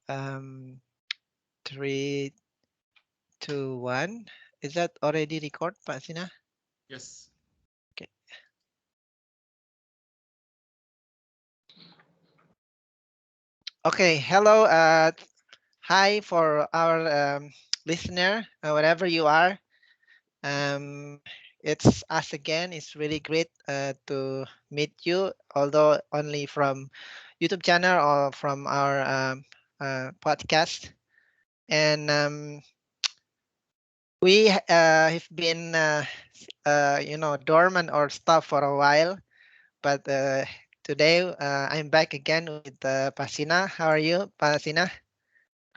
Um, 3, 2, 1. Is that already record, Pak Sina? Yes. Okay. Okay. Hello. Hi for our listener, wherever you are. Um, it's us again. It's really great to meet you, although only from YouTube channel or from our podcast. And we have been, dormant or stopped for a while, but today I'm back again with Pasina. How are you, Pasina?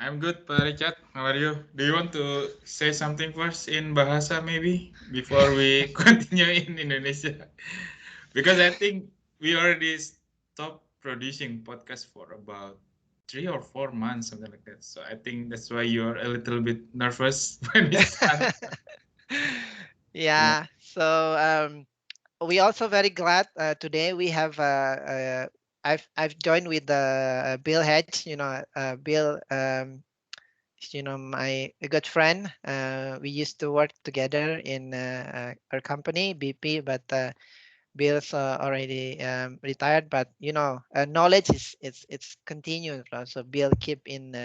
I'm good, Pak Richard. How are you? Do you want to say something first in Bahasa maybe before we continue in Indonesia? Because I think we already stopped producing podcast for about 3 or 4 months, something like that. So I think that's why you're a little bit nervous when we start. Yeah. Yeah. So we also very glad today we have I've joined with Bill Hedge. Bill. My good friend. We used to work together in our company BP, but Bill's already retired. But knowledge is it's continuous. Right? So Bill keep in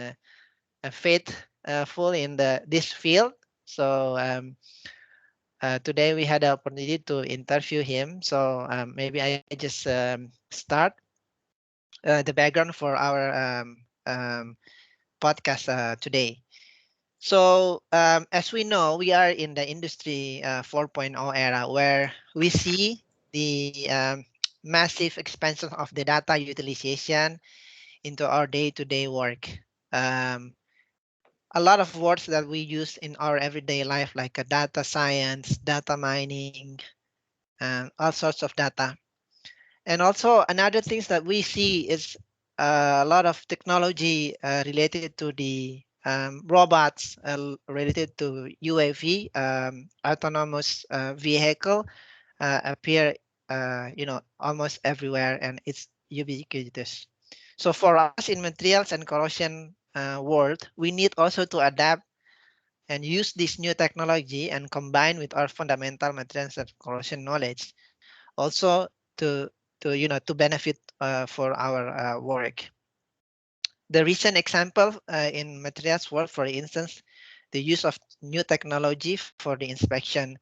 faithful in this field. So today we had the opportunity to interview him. So maybe I just start the background for our podcast today. So as we know, we are in the industry 4.0 era where we see the massive expansion of the data utilization into our day-to-day work. Um, a lot of words that we use in our everyday life, like data science, data mining, all sorts of data. And also another things that we see is a lot of technology related to the robots related to UAV, autonomous vehicle appear, almost everywhere, and it's ubiquitous. So for us in materials and corrosion world, we need also to adapt and use this new technology and combine with our fundamental materials and corrosion knowledge also to to benefit for our work. The recent example in materials work, for instance, the use of new technology for the inspection,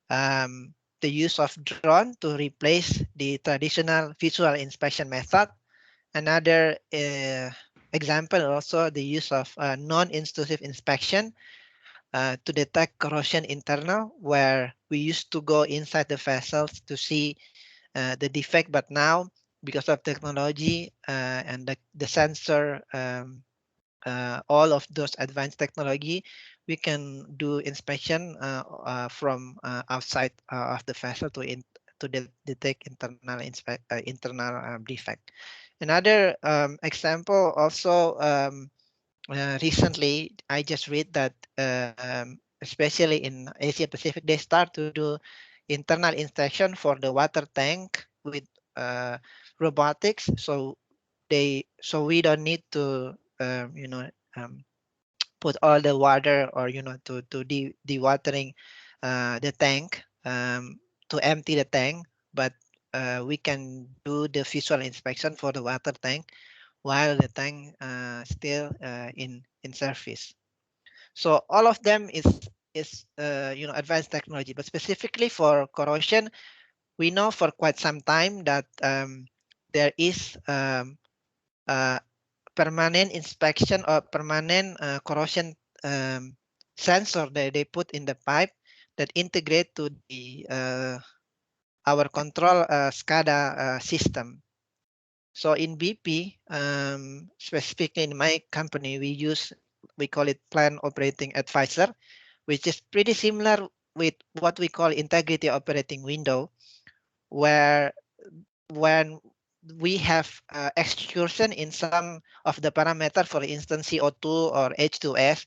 the use of drone to replace the traditional visual inspection method. Another example also the use of non-intrusive inspection to detect corrosion internal, where we used to go inside the vessels to see the defect, but now because of technology and the sensor, all of those advanced technology, we can do inspection from outside of the vessel to detect internal defect. Another example also, recently I just read that especially in Asia Pacific, they start to do internal inspection for the water tank with uh, robotics. So we don't need to um, put all the water, or to dewatering the tank, to empty the tank, but we can do the visual inspection for the water tank while the tank still in service. So all of them is advanced technology, but specifically for corrosion, we know for quite some time that there is uh, permanent inspection or permanent corrosion um, sensor that they put in the pipe that integrate to the our control SCADA system. So in BP, specifically in my company, we call it Plan Operating Advisor, which is pretty similar with what we call integrity operating window, where when we have excursion in some of the parameter, for instance, CO2 or H2S,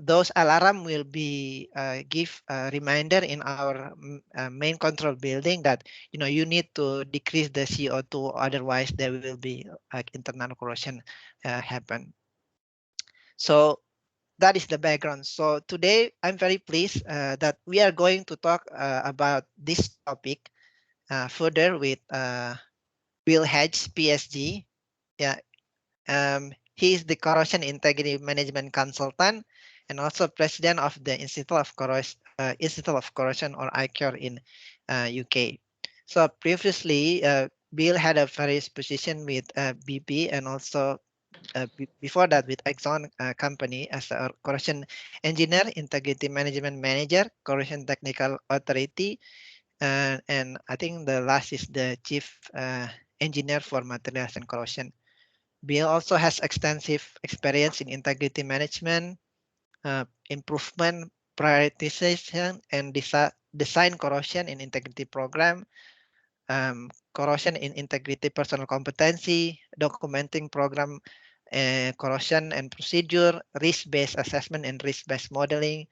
those alarm will be give a reminder in our main control building that you need to decrease the CO2, otherwise there will be like internal corrosion happen. So that is the background. So today I'm very pleased that we are going to talk about this topic further with Bill Hedges PhD. Yeah, he is the Corrosion Integrity Management Consultant and also president of the Institute of Corrosion or ICorr in UK. So previously, Bill had a various position with BP and also before that with Exxon company as a corrosion engineer, integrity management manager, corrosion technical authority, and I think the last is the chief engineer for materials and corrosion. Bill also has extensive experience in integrity management, improvement, prioritization, and design corrosion in integrity program, corrosion in integrity personal competency, documenting program corrosion and procedure, risk-based assessment and risk-based modeling,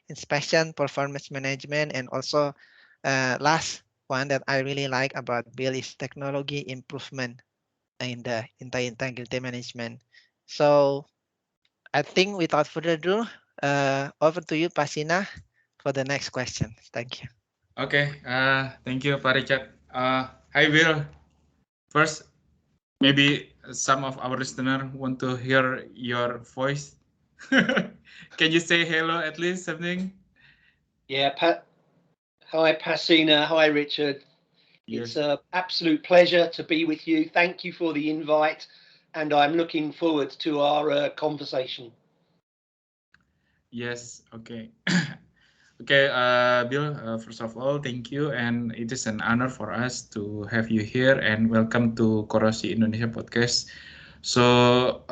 inspection, performance management, and also last one that I really like about Bill is technology improvement in the integrity management. So I think without further ado, over to you, Pasina, for the next question. Thank you. Okay, thank you, Pak Richard. Hi, Bill. First, maybe some of our listener want to hear your voice. Can you say hello at least something? Yeah, hi Pasina, hi Richard. Yes. It's an absolute pleasure to be with you. Thank you for the invite, and I'm looking forward to our conversation. Yes. Okay. Okay, Bill, first of all, thank you. And it is an honor for us to have you here and welcome to Korosi Indonesia podcast. So,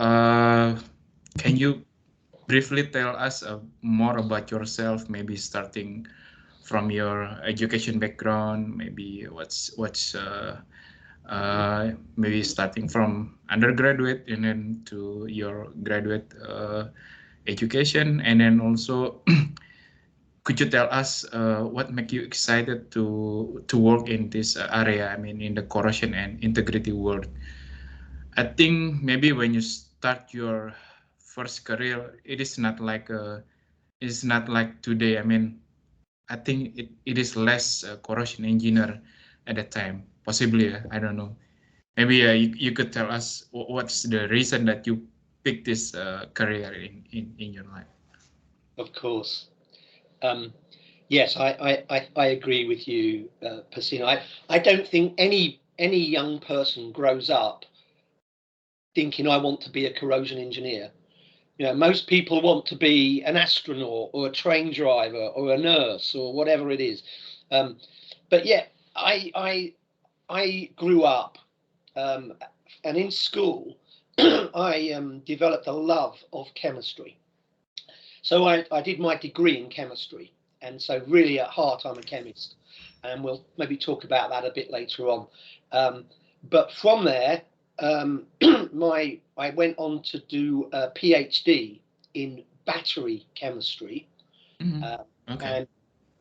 can you briefly tell us more about yourself, maybe starting from your education background, maybe maybe starting from undergraduate and then to your graduate education, and then also could you tell us what make you excited to work in this area? I mean, in the corrosion and integrity world. I think maybe when you start your first career, it's not like today. I mean, I think it is less corrosion engineer at that time. Possibly, I don't know. Maybe you could tell us what's the reason that you picked this career in your life. Of course. Yes, I agree with you, Pasina. I don't think any young person grows up thinking I want to be a corrosion engineer. You know, most people want to be an astronaut or a train driver or a nurse or whatever it is. But yeah, I grew up, and in school, I developed a love of chemistry. So I did my degree in chemistry, and so really at heart I'm a chemist, and we'll maybe talk about that a bit later on. But from there, I went on to do a PhD in battery chemistry. Okay. And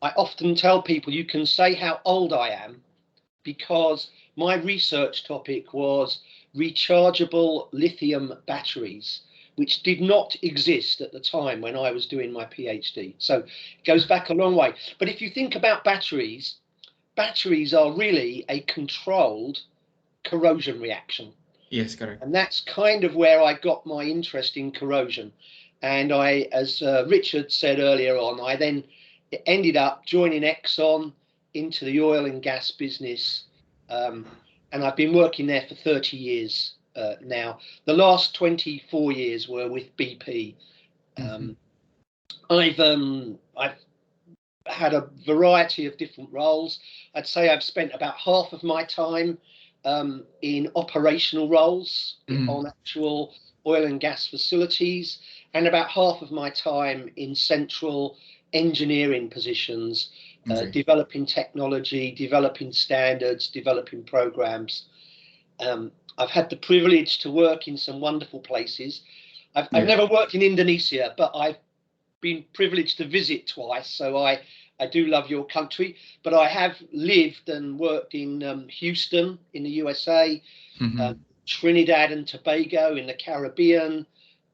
I often tell people you can say how old I am because my research topic was rechargeable lithium batteries, which did not exist at the time when I was doing my PhD. So it goes back a long way. But if you think about batteries, batteries are really a controlled corrosion reaction. Yes, correct. And that's kind of where I got my interest in corrosion. And I, as Richard said earlier on, I then ended up joining Exxon into the oil and gas business. And I've been working there for 30 years now. The last 24 years were with BP. I've had a variety of different roles. I'd say I've spent about half of my time in operational roles on actual oil and gas facilities, and about half of my time in central engineering positions, developing technology, developing standards, developing programs. I've had the privilege to work in some wonderful places. I've never worked in Indonesia, but I've been privileged to visit twice, so I do love your country. But I have lived and worked in Houston in the USA, Trinidad and Tobago in the Caribbean,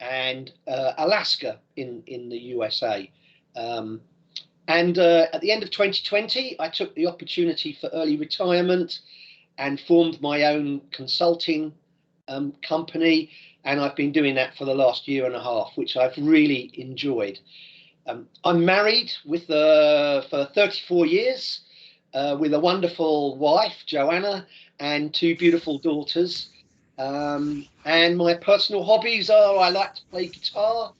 and Alaska in the USA. And at the end of 2020, I took the opportunity for early retirement and formed my own consulting company. And I've been doing that for the last year and a half, which I've really enjoyed. I'm married for 34 years with a wonderful wife, Joanna, and two beautiful daughters. And my personal hobbies are I like to play guitar,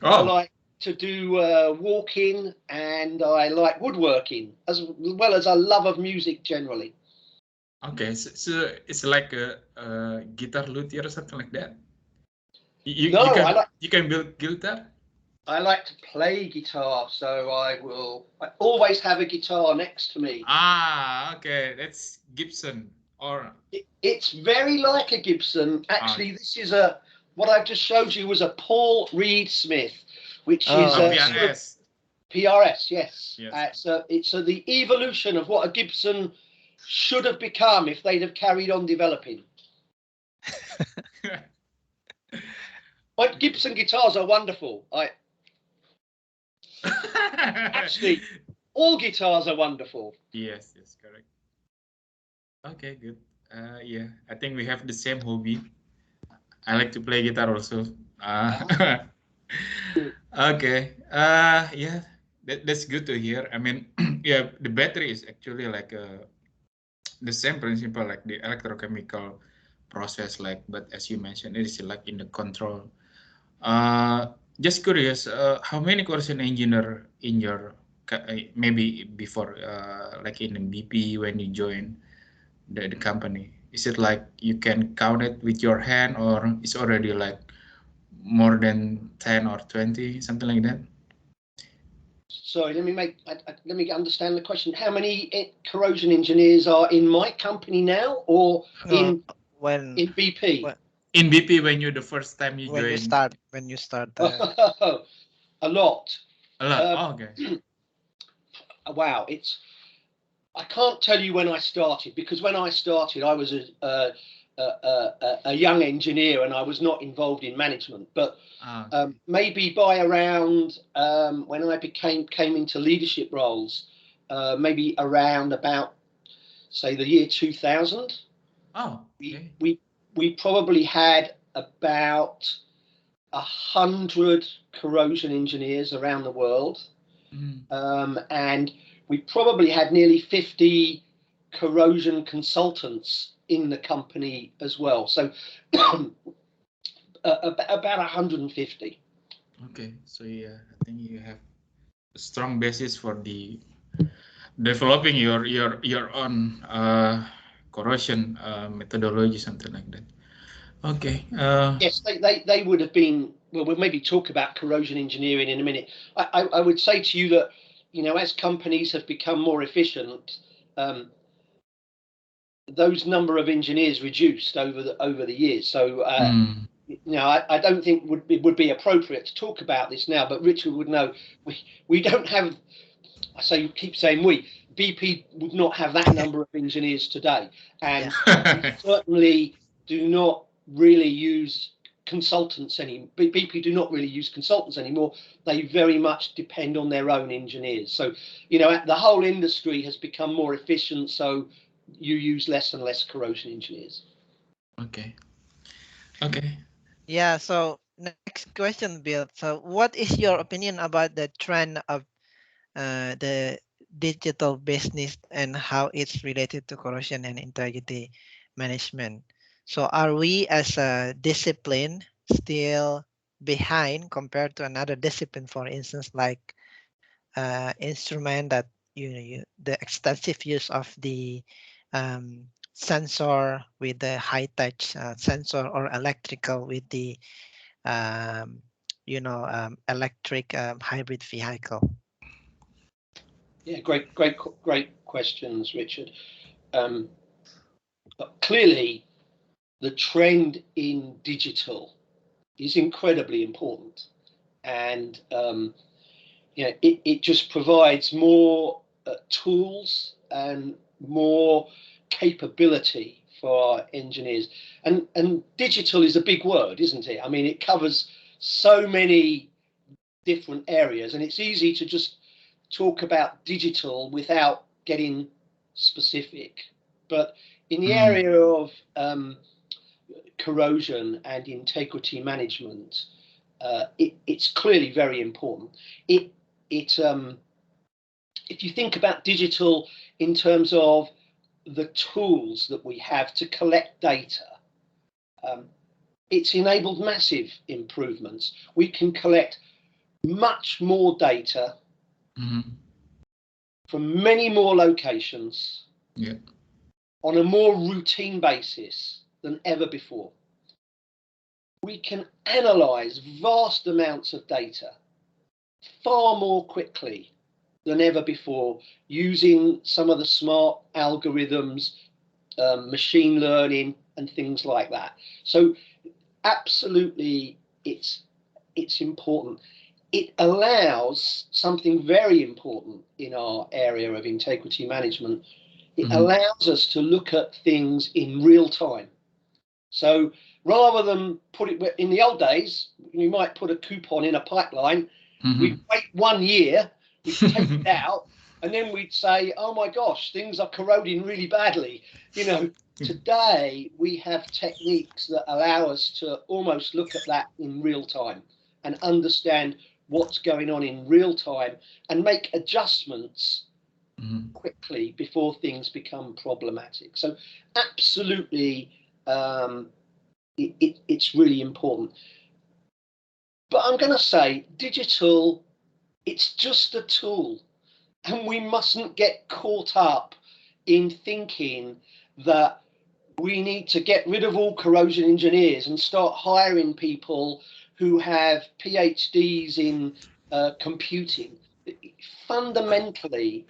I like to do walking, and I like woodworking, as well as a love of music generally. Okay, so it's like a guitar luthier or something like that. You can build guitar. I like to play guitar, so I always have a guitar next to me. Ah, okay, that's Gibson, or it's very like a Gibson. Actually, this is what I've just showed you was a Paul Reed Smith, which is a PRS. PRS, yes. Yes. It's the evolution of what a Gibson should have become if they'd have carried on developing. But Gibson guitars are wonderful. Actually, all guitars are wonderful. Yes, correct. Okay, good. Yeah, I think we have the same hobby. I like to play guitar also. Okay. Yeah, that's good to hear. I mean, yeah, the battery is actually like the same principle like the electrochemical process, like, but as you mentioned, it is like in the control. Just curious, how many corrosion engineer in your maybe before, like in the BP when you join the company? Is it like you can count it with your hand, or it's already like more than 10 or 20, something like that? Sorry, let me understand the question. How many corrosion engineers are in my company now, or in BP? In BP, when you the first time you when joined. When you start. A lot. A lot. Okay. Wow, I can't tell you when I started, because when I started, I was a young engineer and I was not involved in management. But maybe by around when I came into leadership roles, maybe around about, say, the year 2000. Oh, okay. We probably had about 100 corrosion engineers around the world, and we probably had nearly 50 corrosion consultants in the company as well. So about 150. Okay, so yeah, I think you have a strong basis for the developing your own corrosion methodology, something like that. Okay. Yes, they would have been. Well, we'll maybe talk about corrosion engineering in a minute. I would say to you that, as companies have become more efficient, those number of engineers reduced over the years. So I don't think it would be appropriate to talk about this now. But Richard would know we don't have. Keep saying we. BP would not have that number of engineers today, and we certainly do not really use consultants anymore. BP do not really use consultants anymore. They very much depend on their own engineers. So, the whole industry has become more efficient. So you use less and less corrosion engineers. Okay. Yeah. So next question, Bill. So what is your opinion about the trend of the digital business and how it's related to corrosion and integrity management? So are we as a discipline still behind compared to another discipline, for instance, like instrument that the extensive use of the sensor with the high touch sensor, or electrical with the electric hybrid vehicle? Yeah, great questions, Richard. Clearly, the trend in digital is incredibly important, and it just provides more tools and more capability for our engineers. And digital is a big word, isn't it? I mean, it covers so many different areas, and it's easy to just talk about digital without getting specific. But in the area of corrosion and integrity management, it's clearly very important. If you think about digital in terms of the tools that we have to collect data, it's enabled massive improvements. We can collect much more data from many more locations on a more routine basis than ever before. We can analyze vast amounts of data far more quickly than ever before using some of the smart algorithms, machine learning and things like that. So absolutely, it's important. It allows something very important in our area of integrity management. It allows us to look at things in real time. So rather than put it in the old days, we might put a coupon in a pipeline, we'd wait 1 year, we'd take it out, and then we'd say, oh my gosh, things are corroding really badly. You know, today we have techniques that allow us to almost look at that in real time and understand what's going on in real time and make adjustments quickly before things become problematic. So absolutely, it's really important. But I'm going to say digital, it's just a tool, and we mustn't get caught up in thinking that we need to get rid of all corrosion engineers and start hiring people who have PhDs in computing. Fundamentally,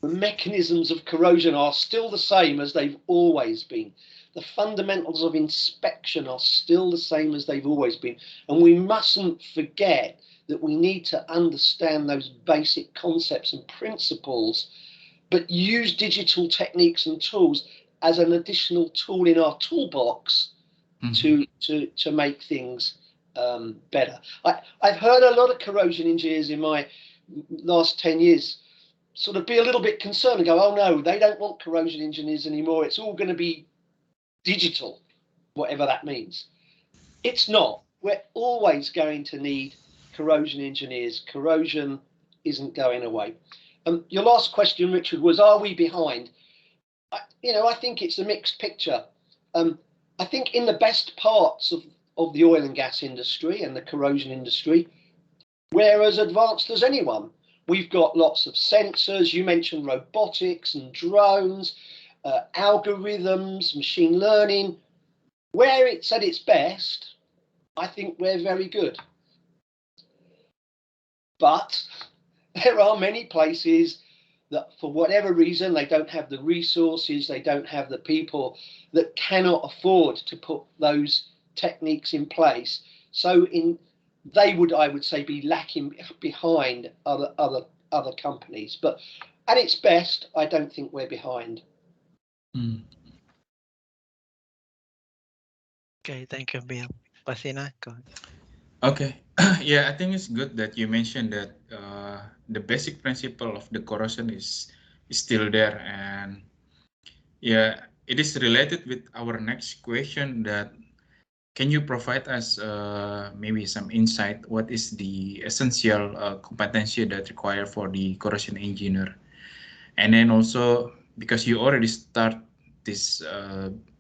the mechanisms of corrosion are still the same as they've always been. The fundamentals of inspection are still the same as they've always been. And we mustn't forget that we need to understand those basic concepts and principles, but use digital techniques and tools as an additional tool in our toolbox to make things better. I've heard a lot of corrosion engineers in my last 10 years sort of be a little bit concerned and go, oh no, they don't want corrosion engineers anymore. It's all going to be digital, whatever that means. It's not. We're always going to need corrosion engineers. Corrosion isn't going away. Your last question, Richard, was, are we behind? I think it's a mixed picture. I think in the best parts of the oil and gas industry and the corrosion industry, we're as advanced as anyone. We've got lots of sensors. You mentioned robotics and drones, algorithms, machine learning. Where it's at its best, I think we're very good. But there are many places that for whatever reason, they don't have the resources, they don't have the people that cannot afford to put those techniques in place. So they would, I would say, be lacking behind other companies. But at its best, I don't think we're behind. Okay, thank you, Bill. Pasina, go ahead. Okay, yeah, I think it's good that you mentioned that the basic principle of the corrosion is still there, and yeah, it is related with our next question. That can you provide us maybe some insight? What is the essential competency that required for the corrosion engineer? And then also, because you already start this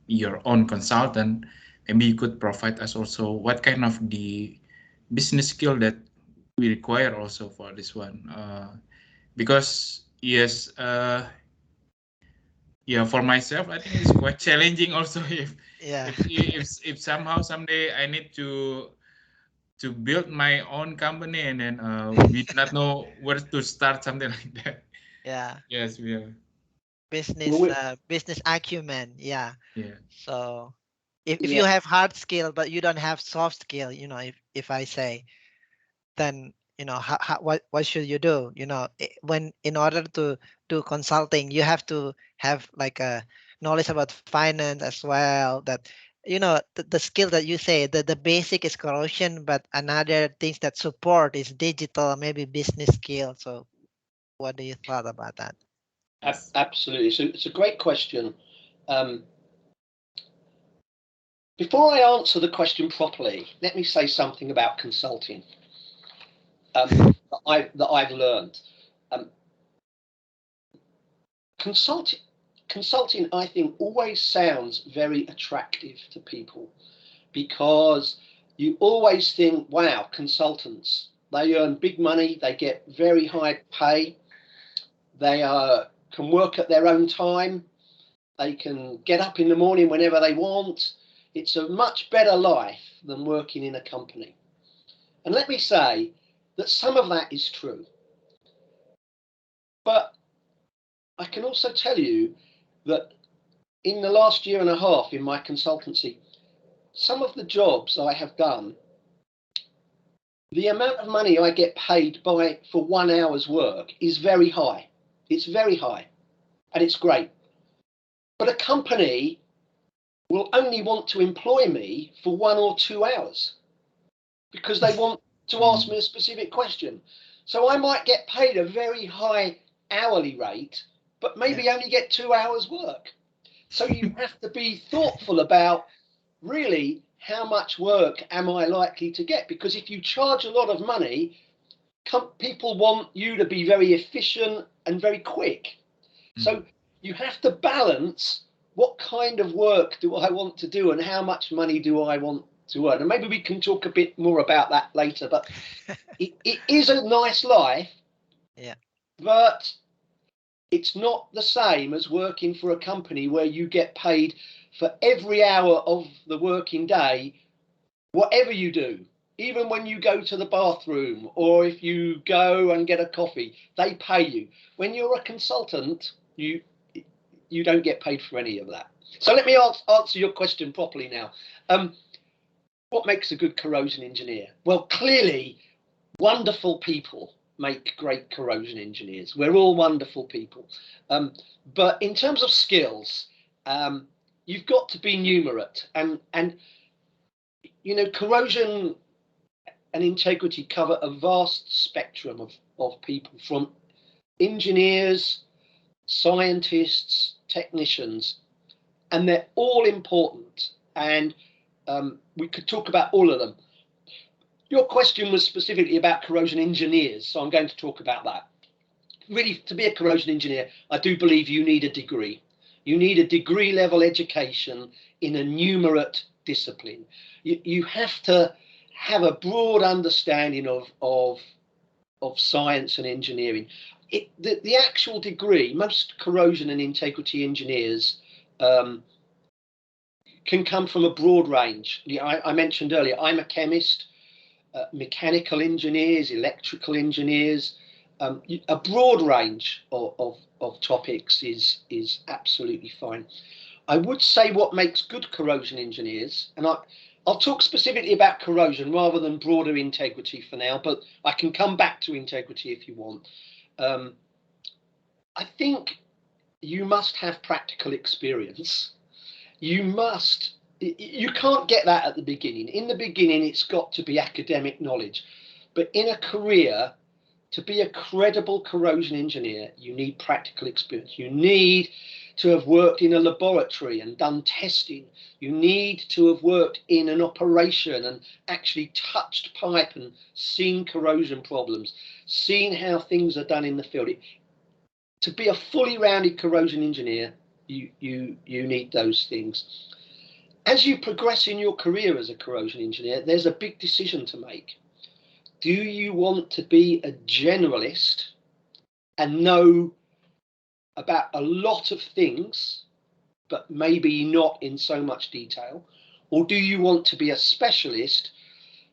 your own consultant, maybe you could provide us also what kind of the business skill that we require also for this one. Because yes, yeah, for myself, I think it's quite challenging also if somehow someday I need to build my own company and then we do not know where to start, something like that. Yeah. Yes, we are. Business acumen. Yeah. Yeah. So if you have hard skill but you don't have soft skill, if I say, then what should you do? When in order to do consulting, you have to have like a knowledge about finance as well. That you know, the skill that you say, the basic is corrosion, but another things that support is digital, maybe business skill. So what do you thought about that? Yes. Absolutely. So it's a great question. Before I answer the question properly, let me say something about consulting that I've learned. Consulting, I think, always sounds very attractive to people because you always think, wow, consultants, they earn big money, they get very high pay, they can work at their own time, they can get up in the morning whenever they want. It's a much better life than working in a company. And let me say that some of that is true. But I can also tell you that in the last year and a half in my consultancy, some of the jobs I have done, the amount of money I get paid for 1 hour's work is very high. It's very high, and it's great. But a company will only want to employ me for 1 or 2 hours because they want to ask me a specific question. So I might get paid a very high hourly rate, but maybe only get 2 hours work. So you have to be thoughtful about really how much work am I likely to get? Because if you charge a lot of money, people want you to be very efficient and very quick. So you have to balance what kind of work do I want to do and how much money do I want to earn. And maybe we can talk a bit more about that later, but it is a nice life, but it's not the same as working for a company where you get paid for every hour of the working day, whatever you do. Even when you go to the bathroom or if you go and get a coffee, they pay you. When you're a consultant, you don't get paid for any of that. So let me answer your question properly now. What makes a good corrosion engineer? Well, clearly, wonderful people make great corrosion engineers. We're all wonderful people. But in terms of skills, you've got to be numerate. And you know, corrosion and integrity cover a vast spectrum of people, from engineers, scientists, technicians, and they're all important. And we could talk about all of them. Your question was specifically about corrosion engineers, so I'm going to talk about that. Really, to be a corrosion engineer, I do believe you need a degree. You need a degree level education in a numerate discipline. You have to have a broad understanding of science and engineering. The actual degree, most corrosion and integrity engineers can come from a broad range. I mentioned earlier, I'm a chemist, mechanical engineers, electrical engineers, a broad range of topics is absolutely fine. I would say what makes good corrosion engineers, and I'll talk specifically about corrosion rather than broader integrity for now, but I can come back to integrity if you want. I think you must have practical experience. You can't get that at the beginning. In the beginning, it's got to be academic knowledge. But in a career, to be a credible corrosion engineer, you need practical experience. You need to have worked in a laboratory and done testing. You need to have worked in an operation and actually touched pipe and seen corrosion problems, seen how things are done in the field. To be a fully rounded corrosion engineer, you need those things. As you progress in your career as a corrosion engineer, there's a big decision to make. Do you want to be a generalist and know about a lot of things, but maybe not in so much detail? Or do you want to be a specialist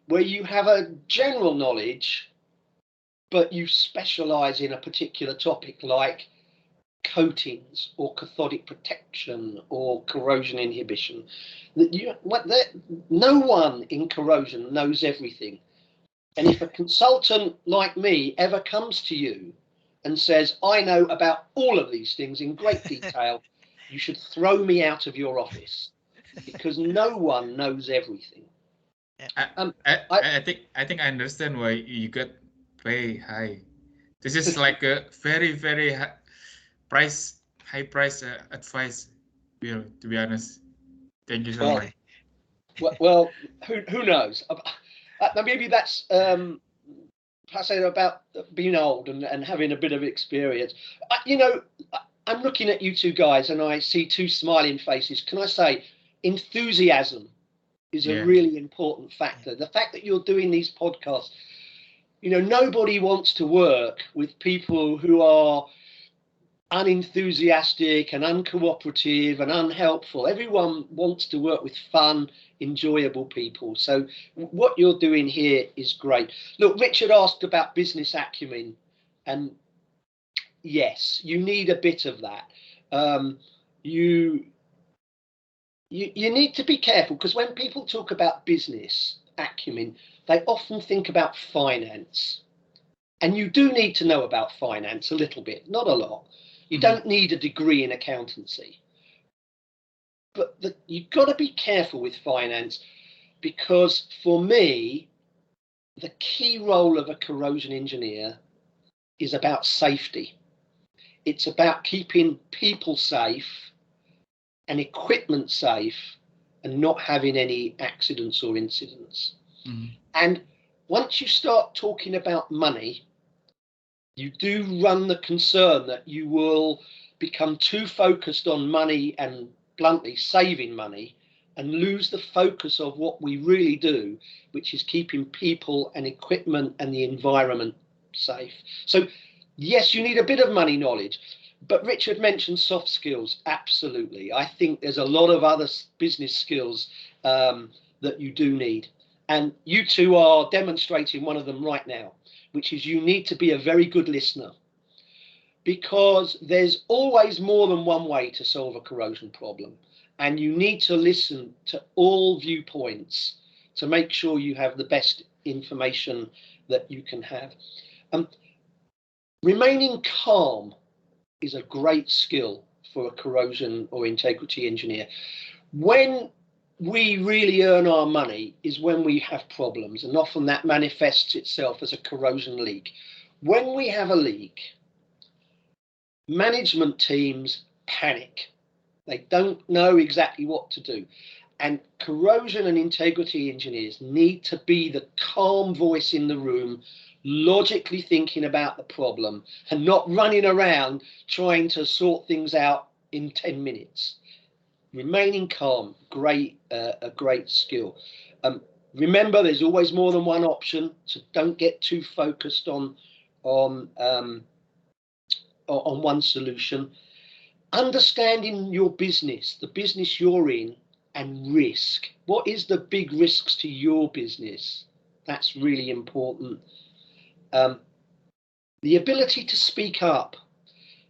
where you have a general knowledge, but you specialize in a particular topic like coatings or cathodic protection or corrosion inhibition? No one in corrosion knows everything. And if a consultant like me ever comes to you and says, I know about all of these things in great detail, you should throw me out of your office. because no one knows everything. I think I understand why you got pay high. This is like a very high price advice, Bill. To be honest, thank you so much. Well, who knows? Maybe that's I say about being old and having a bit of experience. You know, I'm looking at you two guys and I see two smiling faces. Can I say enthusiasm is a really important factor. The fact that you're doing these podcasts, you know, nobody wants to work with people who are unenthusiastic and uncooperative and unhelpful. Everyone wants to work with fun, enjoyable people. So what you're doing here is great. Look, Richard asked about business acumen, and yes, you need a bit of that. You need to be careful, because when people talk about business acumen, they often think about finance. And you do need to know about finance a little bit, not a lot. You don't need a degree in accountancy. But you've got to be careful with finance, because for me, the key role of a corrosion engineer is about safety. It's about keeping people safe and equipment safe and not having any accidents or incidents. And once you start talking about money, you do run the concern that you will become too focused on money and, bluntly, saving money, and lose the focus of what we really do, which is keeping people and equipment and the environment safe. So yes, you need a bit of money knowledge, but Richard mentioned soft skills. Absolutely. I think there's a lot of other business skills that you do need. And you two are demonstrating one of them right now, which is you need to be a very good listener, because there's always more than one way to solve a corrosion problem. And you need to listen to all viewpoints to make sure you have the best information that you can have. Remaining calm is a great skill for a corrosion or integrity engineer. When we really earn our money is when we have problems, and often that manifests itself as a corrosion leak. When we have a leak, management teams panic. They don't know exactly what to do. And corrosion and integrity engineers need to be the calm voice in the room, logically thinking about the problem and not running around trying to sort things out in 10 minutes. Remaining calm, a great skill. Remember, there's always more than one option, so don't get too focused on one solution. Understanding your business, the business you're in, and risk. What is the big risks to your business? That's really important. The ability to speak up.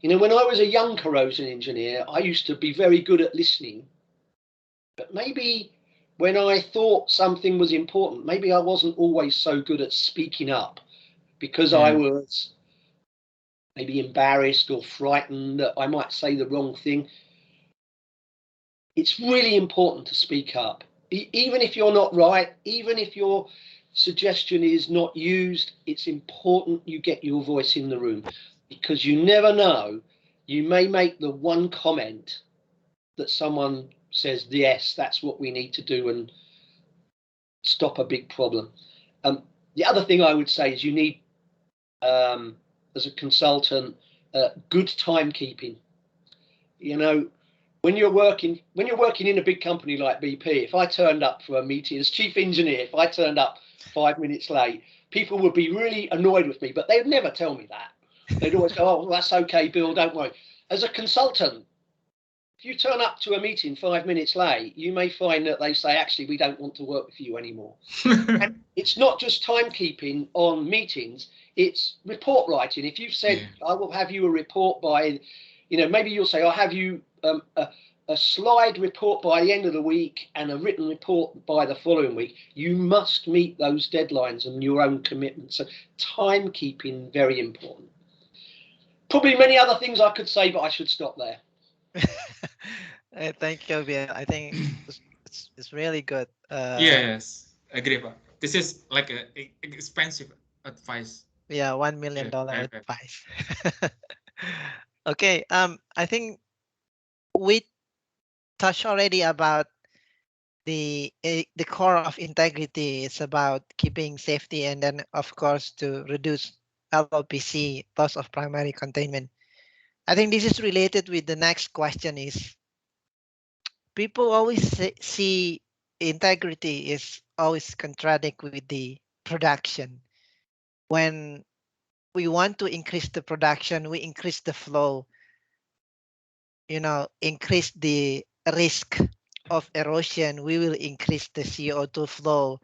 You know, when I was a young corrosion engineer, I used to be very good at listening. But maybe when I thought something was important, maybe I wasn't always so good at speaking up, because I was maybe embarrassed or frightened that I might say the wrong thing. It's really important to speak up. Even if you're not right, even if your suggestion is not used, it's important you get your voice in the room, because you never know, you may make the one comment that someone says, yes, that's what we need to do, and stop a big problem. The other thing I would say is you need, as a consultant, good timekeeping. You know, when you're working in a big company like BP, if I turned up for a meeting as chief engineer, if I turned up 5 minutes late, people would be really annoyed with me, but they'd never tell me that. They'd always go, oh, well, that's okay, Bill, don't worry. As a consultant, if you turn up to a meeting 5 minutes late, you may find that they say, actually, we don't want to work with you anymore. And it's not just timekeeping on meetings, it's report writing. If you've said, I will have you a report by, you know, maybe you'll say, I'll have you a slide report by the end of the week and a written report by the following week. You must meet those deadlines and your own commitments. So timekeeping, very important. Probably many other things I could say, but I should stop there. Thank you, Bill. I think it's really good. Yes, agree, Pak. This is like a expensive advice. Yeah, $1 million Yeah, yeah. advice. Okay, I think we touched already about the core of integrity. It's about keeping safety, and then of course to reduce LLPC, loss of primary containment. I think this is related with the next question is people always see integrity is always contradict with the production. When we want to increase the production, we increase the flow, increase the risk of erosion, we will increase the CO2 flow,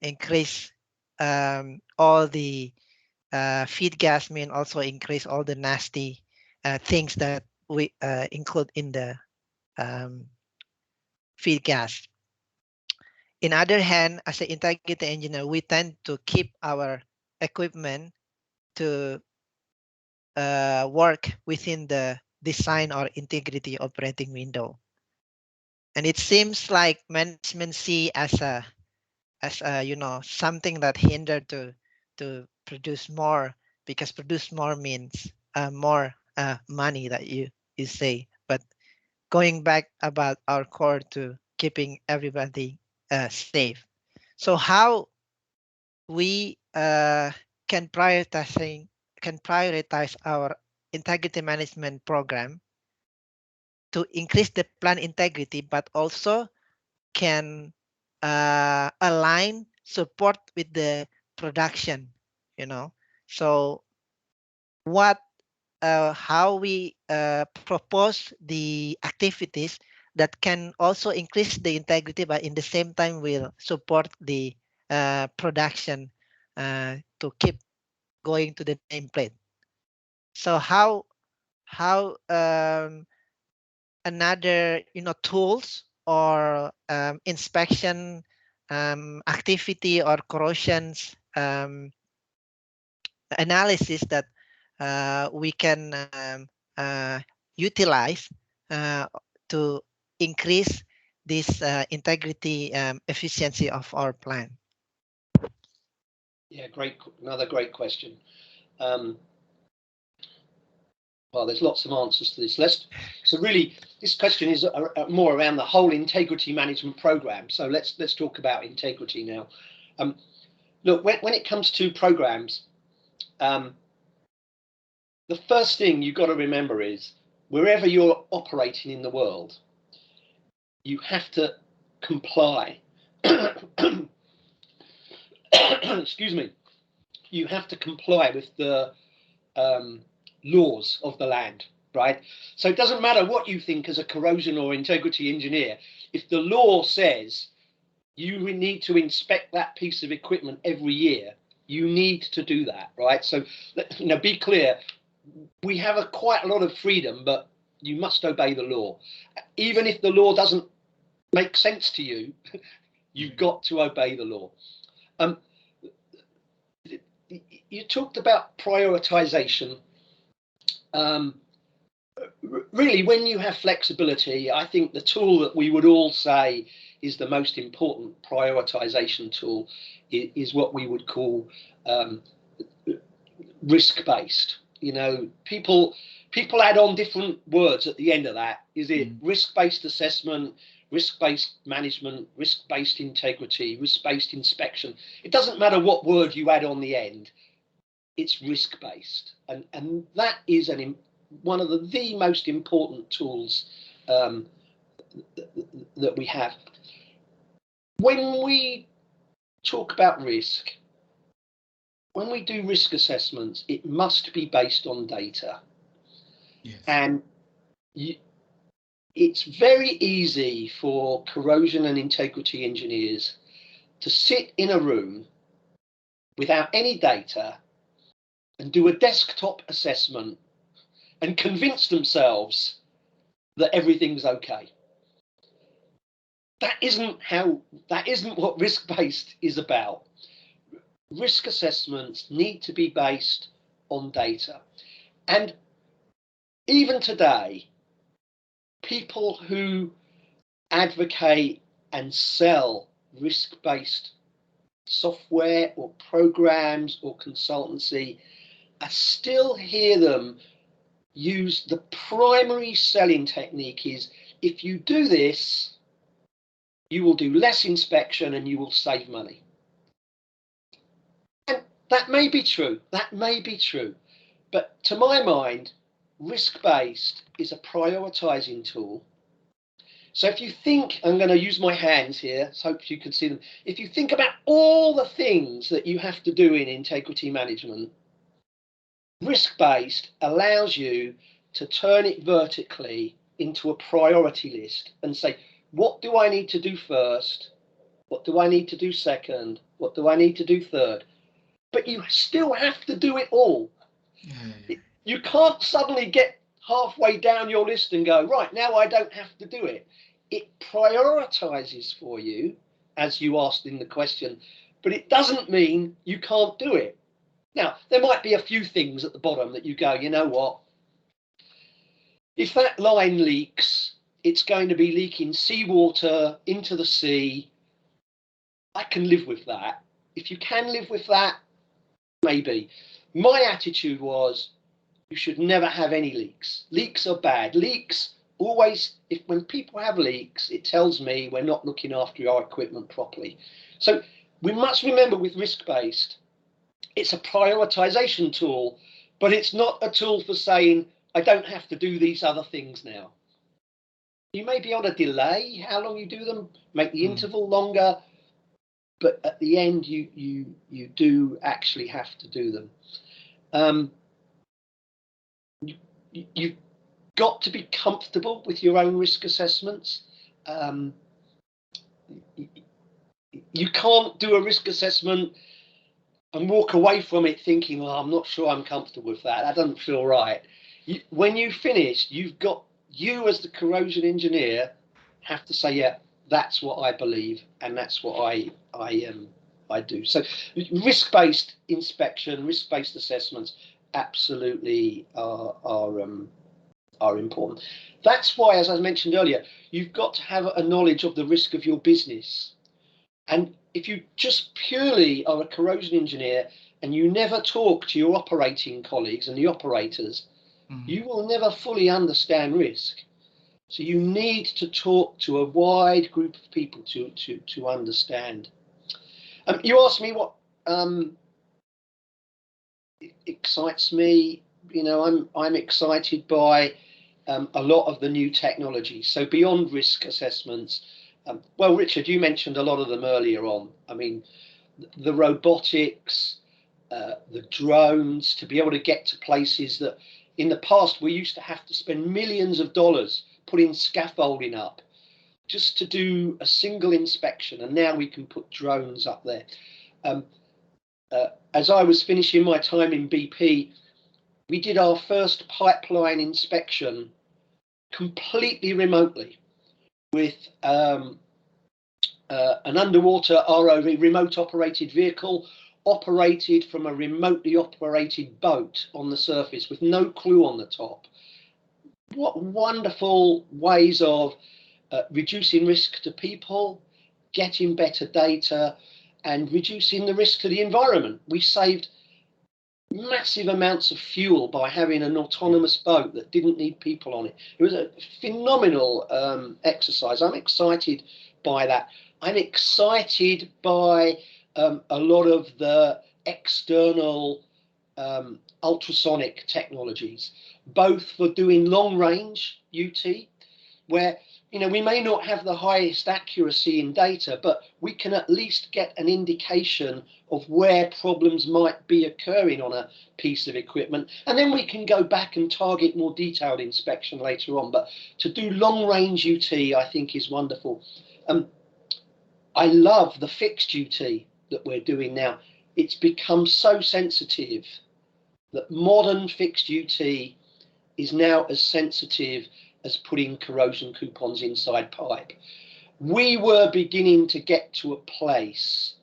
increase all the feed gas, mean also increase all the nasty things that we include in the um, feed gas. In other hand, as an integrity engineer, we tend to keep our equipment to work within the design or integrity operating window. And it seems like management see as a something that hinder to produce more, because produce more means more money that you say. But going back about our core to keeping everybody safe. So how we can prioritize our integrity management program to increase the plant integrity, but also can align support with the production, So how we propose the activities that can also increase the integrity, but in the same time will support the production to keep going to the nameplate. So how another tools or inspection activity or corrosions analysis that we can utilize to increase this integrity efficiency of our plant. Yeah, another great question. Well, there's lots of answers to this list. So really, this question is more around the whole integrity management program. So let's talk about integrity now. Look, when it comes to programs, the first thing you've got to remember is wherever you're operating in the world, you have to comply. Excuse me. You have to comply with the laws of the land, right? So it doesn't matter what you think as a corrosion or integrity engineer. If the law says you need to inspect that piece of equipment every year, you need to do that, right? So, be clear. We have quite a lot of freedom, but you must obey the law. Even if the law doesn't make sense to you, you've got to obey the law. You talked about prioritization. Really, when you have flexibility, I think the tool that we would all say is the most important prioritization tool is what we would call risk-based. People add on different words at the end of that. Is it risk-based assessment, risk-based management, risk-based integrity, risk-based inspection? It doesn't matter what word you add on the end. It's risk-based, and that is one of the most important tools that we have. When we talk about risk, when we do risk assessments, it must be based on data. Yes. And it's very easy for corrosion and integrity engineers to sit in a room without any data and do a desktop assessment and convince themselves that everything's okay. That isn't what risk-based is about. Risk assessments need to be based on data. And even today, people who advocate and sell risk-based software or programs or consultancy, I still hear them use the primary selling technique is, if you do this, you will do less inspection and you will save money. And that may be true, that may be true. But to my mind, risk-based is a prioritizing tool. So if you think, I'm going to use my hands here, so hope you can see them. If you think about all the things that you have to do in integrity management, risk-based allows you to turn it vertically into a priority list and say, what do I need to do first? What do I need to do second? What do I need to do third? But you still have to do it all. You can't suddenly get halfway down your list and go, right, now I don't have to do it. It prioritizes for you, as you asked in the question, but it doesn't mean you can't do it. Now, there might be a few things at the bottom that you go, you know what? If that line leaks, it's going to be leaking seawater into the sea. I can live with that. If you can live with that, maybe. My attitude was, you should never have any leaks. Leaks are bad. Leaks always, when people have leaks, it tells me we're not looking after our equipment properly. So we must remember with risk-based, it's a prioritization tool, but it's not a tool for saying, I don't have to do these other things now. You may be able to delay how long you do them, make the interval longer, but at the end, you do actually have to do them. You've got to be comfortable with your own risk assessments. You can't do a risk assessment and walk away from it thinking, well, I'm not sure I'm comfortable with that. That doesn't feel right. When you finish, you as the corrosion engineer have to say, yeah, that's what I believe, and that's what I do. So risk-based inspection, risk-based assessments absolutely are important. That's why, as I mentioned earlier, you've got to have a knowledge of the risk of your business. And if you just purely are a corrosion engineer and you never talk to your operating colleagues and the operators, you will never fully understand risk. So you need to talk to a wide group of people to understand. You asked me what excites me. You know, I'm excited by a lot of the new technologies. So beyond risk assessments, well, Richard, you mentioned a lot of them earlier on. I mean, the robotics, the drones, to be able to get to places that in the past we used to have to spend millions of dollars putting scaffolding up just to do a single inspection, and now we can put drones up there. As I was finishing my time in BP, we did our first pipeline inspection completely remotely with an underwater ROV, remote operated vehicle, operated from a remotely operated boat on the surface with no crew on the top. What wonderful ways of reducing risk to people, getting better data, and reducing the risk to the environment. We saved massive amounts of fuel by having an autonomous boat that didn't need people on it. It was a phenomenal exercise. I'm excited by that. I'm excited by a lot of the external ultrasonic technologies, both for doing long range UT, where we may not have the highest accuracy in data, but we can at least get an indication of where problems might be occurring on a piece of equipment. And then we can go back and target more detailed inspection later on. But to do long range UT, I think is wonderful. I love the fixed UT that we're doing now. It's become so sensitive that modern fixed UT is now as sensitive as putting corrosion coupons inside pipe. We were beginning to get to a place,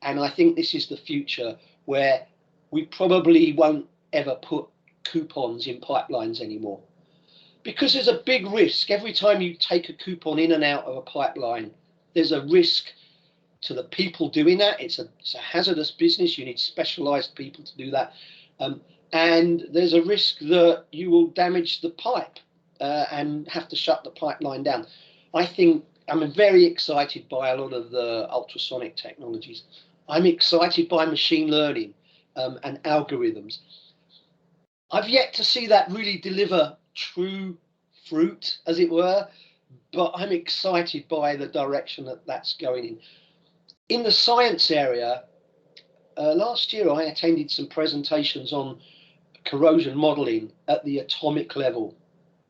and I think this is the future, where we probably won't ever put coupons in pipelines anymore. Because there's a big risk. Every time you take a coupon in and out of a pipeline, there's a risk to the people doing that. It's a hazardous business. You need specialized people to do that. And there's a risk that you will damage the pipe and have to shut the pipeline down. I think I'm very excited by a lot of the ultrasonic technologies. I'm excited by machine learning and algorithms. I've yet to see that really deliver true fruit, as it were, but I'm excited by the direction that that's going in. In the science area, last year I attended some presentations on corrosion modeling at the atomic level.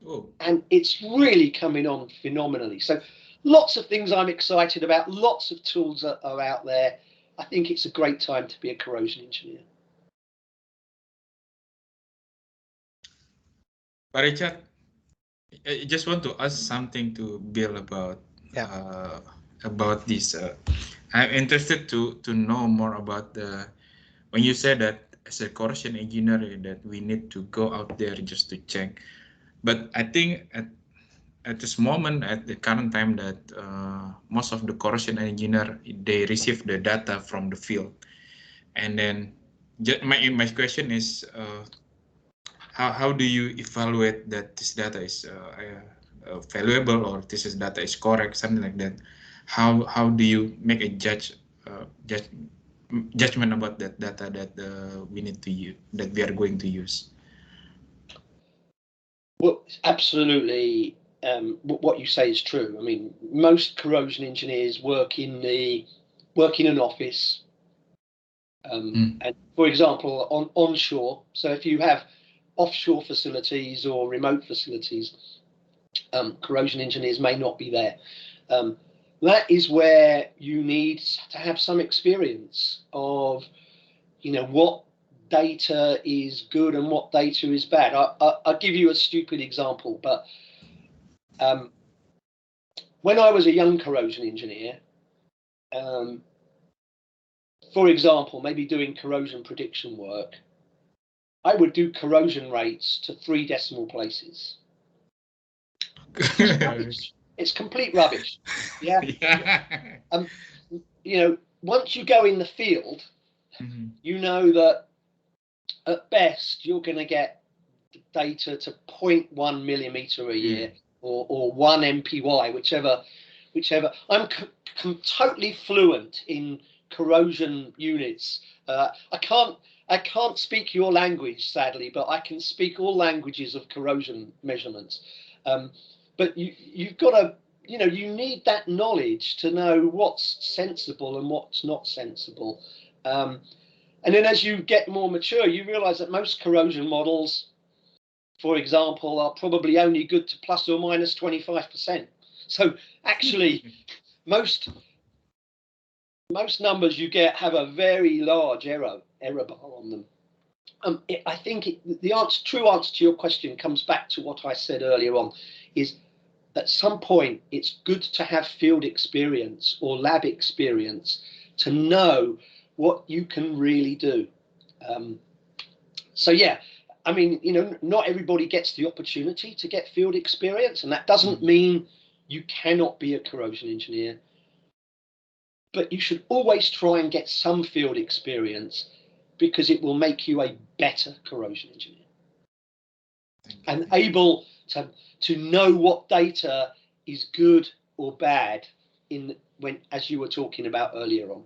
Oh. And it's really coming on phenomenally. So lots of things I'm excited about, lots of tools are out there. I think it's a great time to be a corrosion engineer. Pak Richard, I just want to ask something to Bill about this. I'm interested to know more about when you said that as a corrosion engineer that we need to go out there just to check. But I think at this moment, at the current time, that most of the corrosion engineer, they receive the data from the field, and then my question is, how do you evaluate that this data is valuable or this data is correct, something like that? How do you make a judgment about that data that we need to use, that we are going to use? Well, absolutely. What you say is true. I mean, most corrosion engineers work in an office. And for example, onshore. So if you have offshore facilities or remote facilities, corrosion engineers may not be there. That is where you need to have some experience of, what data is good and what data is bad. I'll give you a stupid example, but when I was a young corrosion engineer, for example, maybe doing corrosion prediction work, I would do corrosion rates to 3 decimal places. It's complete rubbish. Yeah. Once you go in the field, you know that at best you're going to get data to 0.1 millimeter a year or 1 MPY, whichever. I'm totally fluent in corrosion units. I can't speak your language, sadly, but I can speak all languages of corrosion measurements. But you've got to, you need that knowledge to know what's sensible and what's not sensible. And then as you get more mature, you realize that most corrosion models, for example, are probably only good to plus or minus 25%. So actually, most numbers you get have a very large error bar on them. I think the true answer to your question comes back to what I said earlier on, is at some point it's good to have field experience or lab experience to know what you can really do. So yeah, I mean, not everybody gets the opportunity to get field experience, and that doesn't mean you cannot be a corrosion engineer. But you should always try and get some field experience, because it will make you a better corrosion engineer and able to know what data is good or bad as you were talking about earlier on.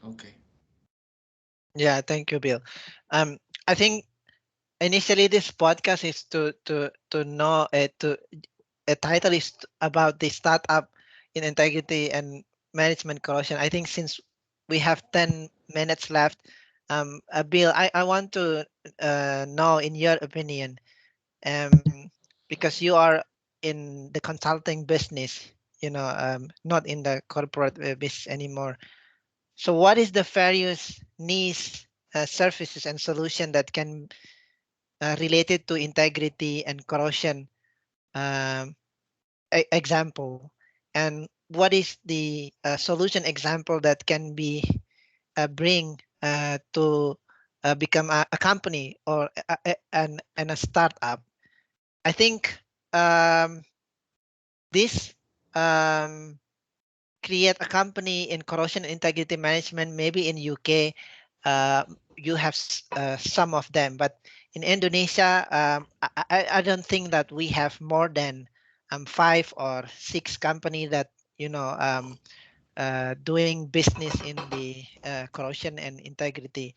Okay. Yeah, thank you, Bill. I think initially this podcast is to know a title is about the startup in integrity and management corrosion. I think since we have 10 minutes left, Bill, I want to know, in your opinion, because you are in the consulting business, not in the corporate business anymore. So what is the various niche services and solution that can related to integrity and corrosion example, and what is the solution example that can be bring to become a company or a startup? I think this create a company in corrosion integrity management, maybe in UK, you have some of them, but in Indonesia, I don't think that we have more than 5 or 6 companies that doing business in the corrosion and integrity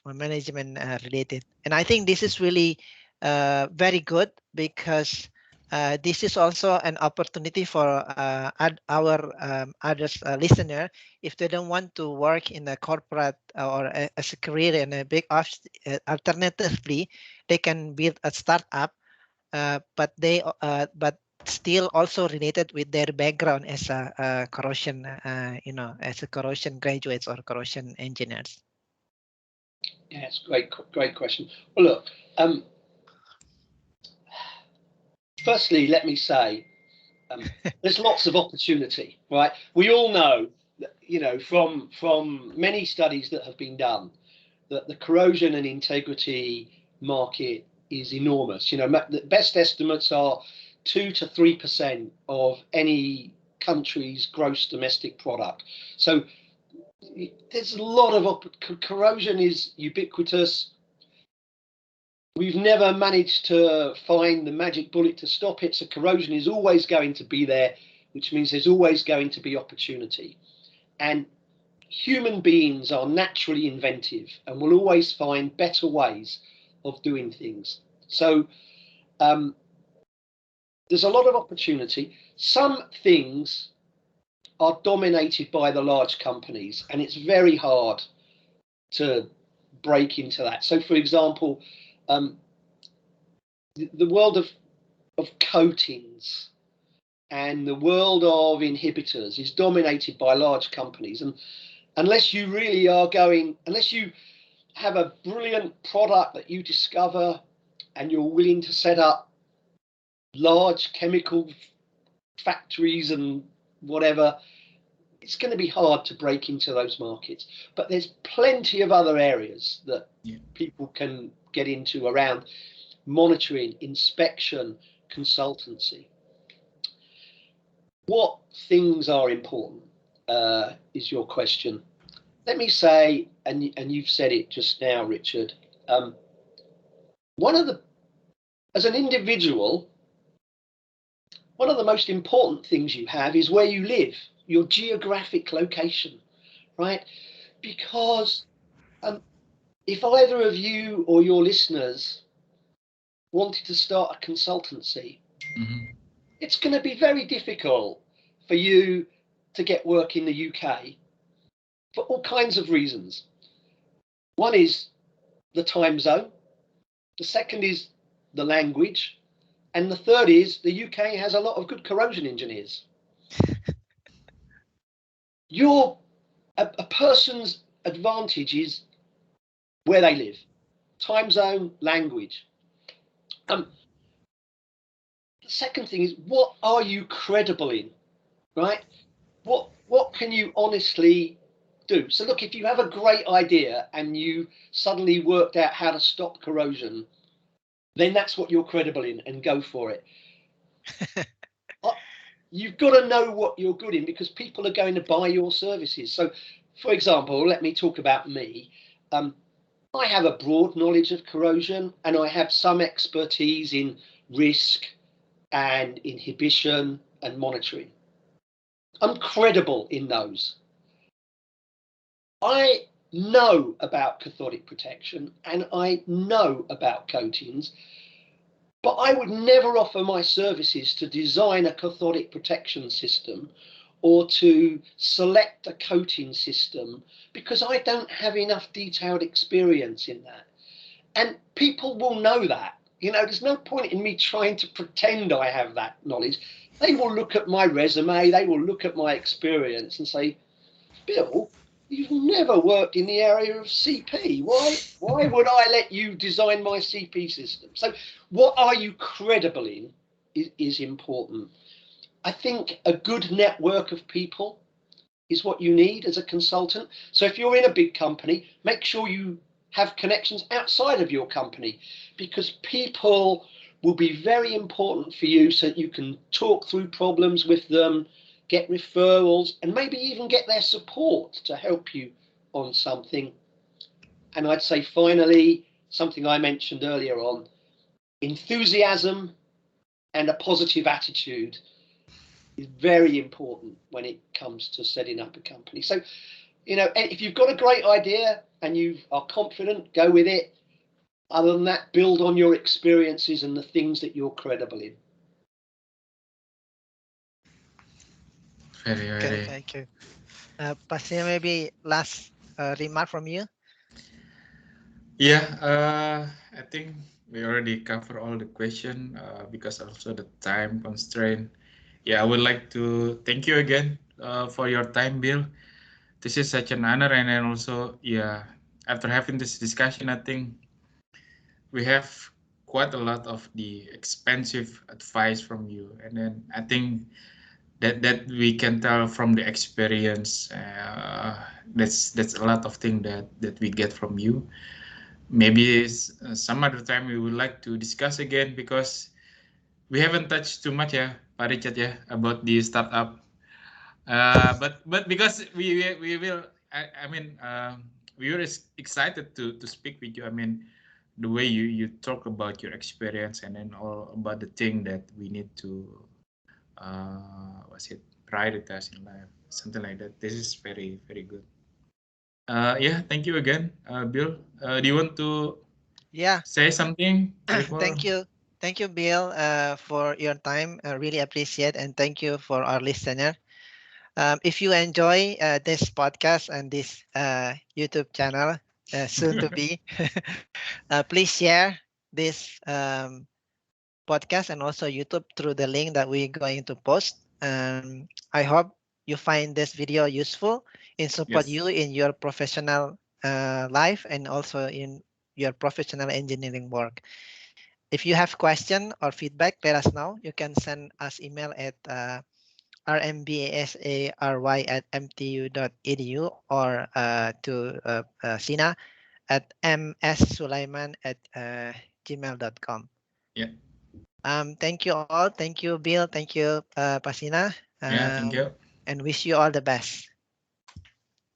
management related. And I think this is really very good, because this is also an opportunity for our others listener. If they don't want to work in a corporate or as a career in a big alternatively, they can build a startup, but still also related with their background as a corrosion, as a corrosion graduates or corrosion engineers. Yeah, it's great question. Well, look, firstly, let me say, there's lots of opportunity, right? We all know that, from many studies that have been done, that the corrosion and integrity market is enormous. The best estimates are 2 to 3% of any country's gross domestic product. So there's a lot of corrosion is ubiquitous. We've never managed to find the magic bullet to stop it. So corrosion is always going to be there, which means there's always going to be opportunity. And human beings are naturally inventive and will always find better ways of doing things. So there's a lot of opportunity. Some things are dominated by the large companies, and it's very hard to break into that. So, for example, the world of coatings and the world of inhibitors is dominated by large companies. And unless you really unless you have a brilliant product that you discover and you're willing to set up large chemical factories and whatever, it's going to be hard to break into those markets. But there's plenty of other areas that people can get into around monitoring, inspection, consultancy. What things are important is your question. Let me say, and you've said it just now, Richard, as an individual, one of the most important things you have is where you live, your geographic location, right? Because if either of you or your listeners wanted to start a consultancy, it's going to be very difficult for you to get work in the UK for all kinds of reasons. One is the time zone. The second is the language. And the third is the UK has a lot of good corrosion engineers. A person's advantage is where they live, time zone, language. The second thing is, what are you credible in, right? What can you honestly do? So look, if you have a great idea and you suddenly worked out how to stop corrosion, then that's what you're credible in, and go for it. You've got to know what you're good in, because people are going to buy your services. So, for example, let me talk about me. I have a broad knowledge of corrosion, and I have some expertise in risk and inhibition and monitoring. I'm credible in those. I know about cathodic protection and I know about coatings, but I would never offer my services to design a cathodic protection system or to select a coating system, because I don't have enough detailed experience in that. And people will know that. There's no point in me trying to pretend I have that knowledge. They will look at my resume, they will look at my experience and say, Bill, you've never worked in the area of CP. Why would I let you design my CP system? So what are you credible in is important. I think a good network of people is what you need as a consultant. So if you're in a big company, make sure you have connections outside of your company, because people will be very important for you so that you can talk through problems with them, get referrals, and maybe even get their support to help you on something. And I'd say finally, something I mentioned earlier on, enthusiasm and a positive attitude is very important when it comes to setting up a company. So, you know, if you've got a great idea and you are confident, go with it. Other than that, build on your experiences and the things that you're credible in. Very, Okay, very. thank you. Pasina, maybe last remark from you. Yeah, I think we already covered all the question because also the time constraint. Yeah, I would like to thank you again for your time, Bill. This is such an honor, and then also, yeah, after having this discussion, I think we have quite a lot of the expensive advice from you, and then I think that we can tell from the experience. That's a lot of things that we get from you. Maybe some other time we would like to discuss again because we haven't touched too much, yeah, Pak Richard, yeah, about the startup. But because we will, I mean, we were excited to speak with you. I mean, the way you talk about your experience and then all about the thing that we need to, what's it, prioritize in life, something like that. This is very, very good. Yeah, thank you again, Bill. Do you want to Yeah, say something before? thank you, Bill, for your time. I really appreciate, and thank you for our listener. If you enjoy this podcast and this YouTube channel, soon to be, please share this podcast and also YouTube through the link that we're going to post. I hope you find this video useful in support Yes. you in your professional life and also in your professional engineering work. If you have question or feedback, let us know. You can send us email at rmbasary@mtu.edu or to Sina at mssulaiman@gmail.com. Yeah. Thank you all. Thank you, Bill. Thank you, Pasina. Yeah. Thank you. And wish you all the best.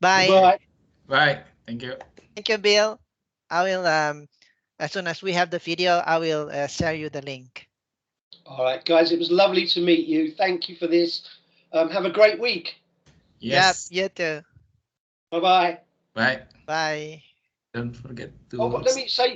Bye. Goodbye. Bye. Thank you. Thank you, Bill. I will as soon as we have the video, I will share you the link. All right, guys, it was lovely to meet you. Thank you for this. Have a great week. Yes. Yep, you too. Bye-bye. Bye. Bye. Don't forget Oh, to let me say